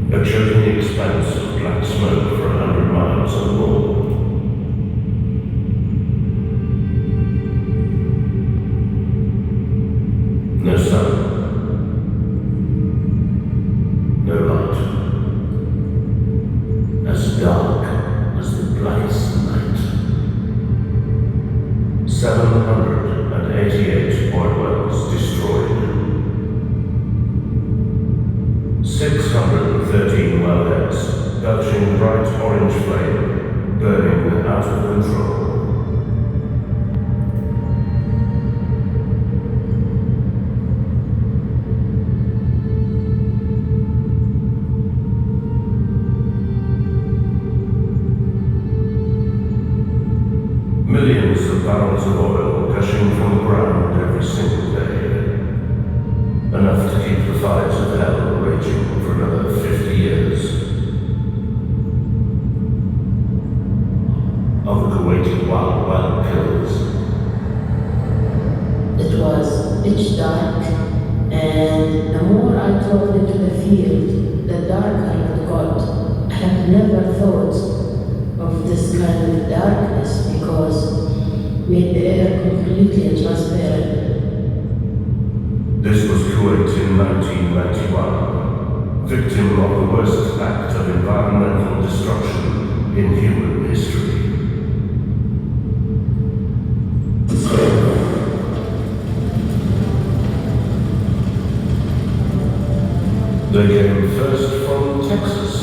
A choking expanse of black smoke for 100 miles or more. No sun. No light. As dark as the blackest night. 788 oil wells destroyed. 613 wellheads belching bright orange flame, burning out of control. Millions of barrels of oil gushing from the ground every single day. Enough to keep the fires of hell raging for another 50 years. Of the Kuwaiti wild well killers. It was pitch dark, and the more I drove into the field, the darker it got. I had never thought of this kind of darkness because made the air completely transparent. This was Kuwait in 1991, victim of the worst act of environmental destruction in human history. They came first from Texas,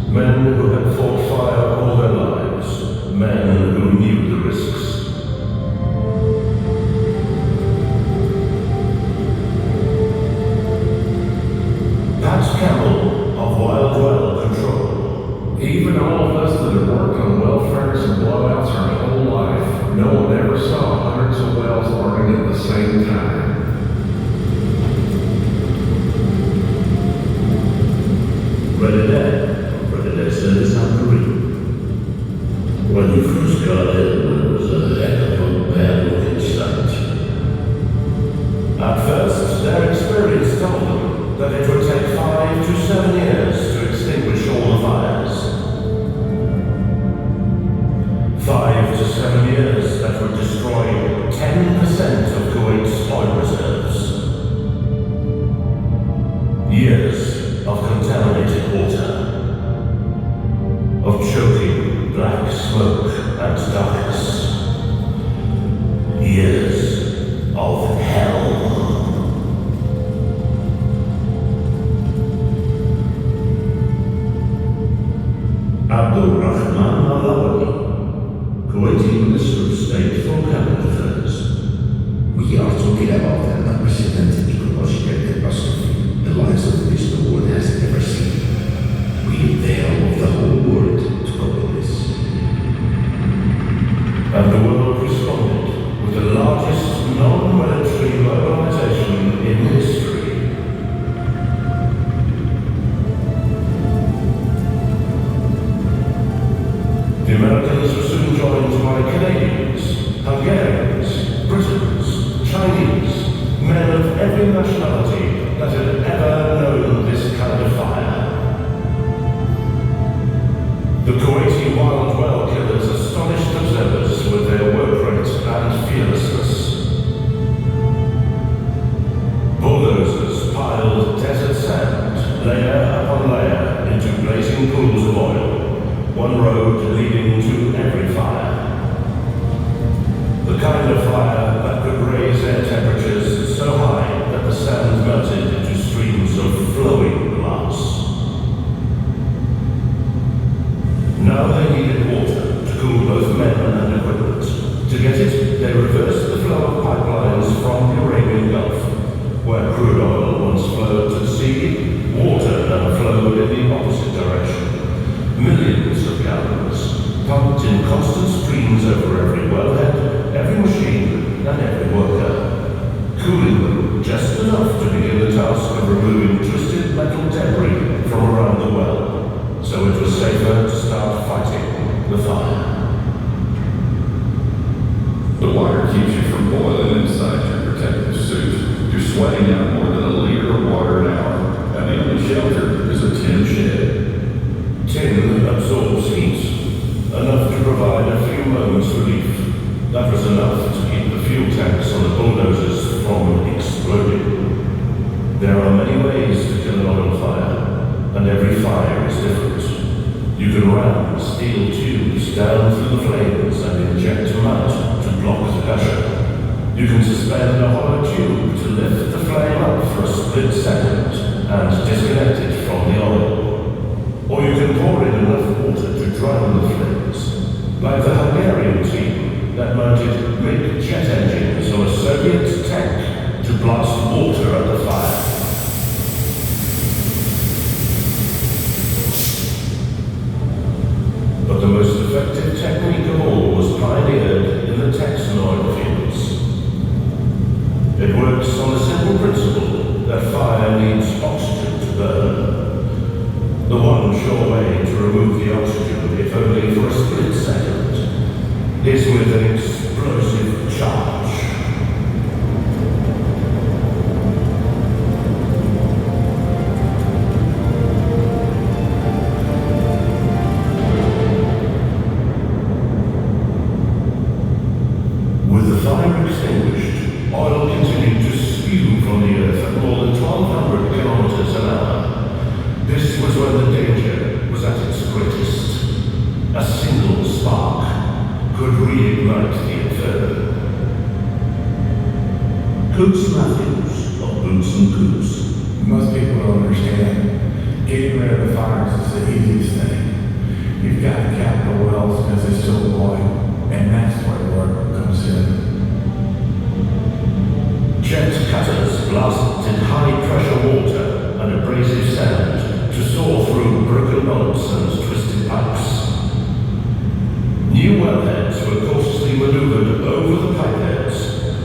men who had fought fire all their lives, men who knew the risks. Even all of us that have worked on well furnace and blowouts our whole life, no one ever saw hundreds of wells burning at the same time. Ready service on Korea. When you first got in, it was a heck of a bad-looking sight. At first, their experience told them that it would take 5 to 7 years to extinguish all the fires. 5 to 7 years that would destroy 10% of Kuwait's oil reserves. Years of contaminated water, of choking black smoke and darkness. Years of hell. Abdul Rahman Al-Awali, Kuwaiti Minister of State for Cabinet Affairs. We are talking about an unprecedented ecological catastrophe the likes of which the world has never seen. We need the help of the whole world to cope with this. And the world responded with the largest non-military mobilization in history. The Americans were soon joined by Canadians, Hungarians, Britons, Chinese, men of every nationality that had ever known this kind of fire. The Kuwaiti wild well killers astonished observers with their work rate and fearlessness. Bulldozers piled desert sand, layer upon layer, into blazing pools of oil. One road leading to every fire. The kind of fire that could raise air temperatures so high that the sand melted into streams of flowing glass. Now they needed water to cool both men and equipment. To get it, they reversed the flow of pipelines from the Arabian Gulf, where crude oil once flowed to the sea. Water now flowed in the opposite direction. Millions of gallons, pumped in constant streams over every wellhead, every machine, and every worker, cooling them just enough to begin the task of removing twisted metal debris from around the well. relief. That was enough to keep the fuel tanks on the bulldozers from exploding. There are many ways to kill an oil fire, and every fire is different. You can ram steel tubes down through the flames and inject mud to block the pressure. You can suspend a hollow tube to lift the flame up for a split second and disconnect it from the oil. Or you can pour in enough water to drown the flames, like the Hungarian team that mounted big jet engines on a Soviet tank to blast water at the fire. But the most effective technique of all was pioneered in the Texan oil fields. It works on the simple principle that fire needs oxygen to burn. The one sure way to remove the oxygen, if only for a split second, is with an explosive charge. With the fire extinguished, oil continued to spew from the earth at more than 1,200 kilometers an hour. This was when the danger was at its greatest. A single spark could reignite the inferno. Coach Matthews of Boots and Coots. Most people don't understand. Getting rid of the fires is the easiest thing. You've got to cap the wells because they're still boiling, and that's where the work comes in. Jet cutters blasted high-pressure water and abrasive sand to saw through broken bolts and twisted pipes. New wellheads were cautiously maneuvered over the pipeheads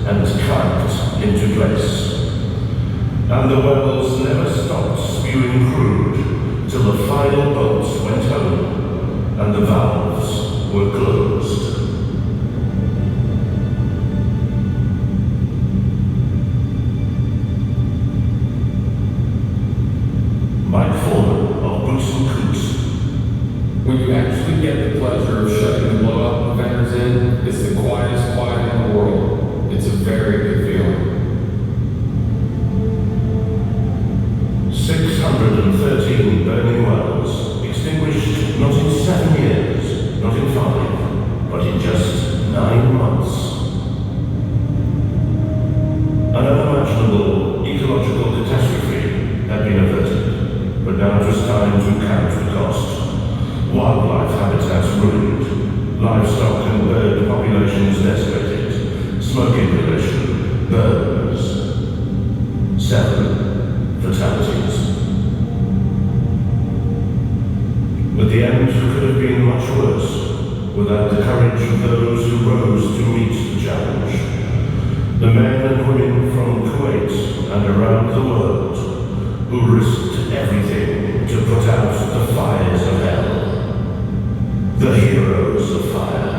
and clamped into place. And the wells never stopped spewing crude till the final bolts went home and the valves were closed. When you actually get the pleasure of shutting the blow-up preventers in, it's the quietest quiet in the world. It's a very good feeling. 613 burning wells, extinguished not in 7 years, not in 5, but in just 9 months. An unimaginable ecological catastrophe had been averted, but now it was time to count the cost. Wildlife habitats ruined, livestock and bird populations decimated, smoke inhalation, burns. 7 fatalities. But the end could have been much worse without the courage of those who rose to meet the challenge. The men and women from Kuwait and around the world who risked everything to put out the fires of hell. The heroes of fire.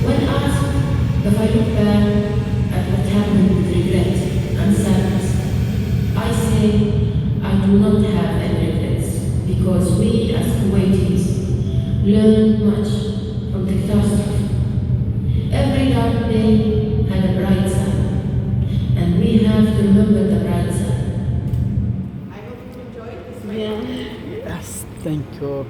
When asked if I look back at what happened with regret and sadness, I say I do not have any regrets because we as Kuwaitis learned much from the catastrophe. Every dark day had a bright side, and we have to remember the bright side. I hope you enjoyed this. Yes, thank you.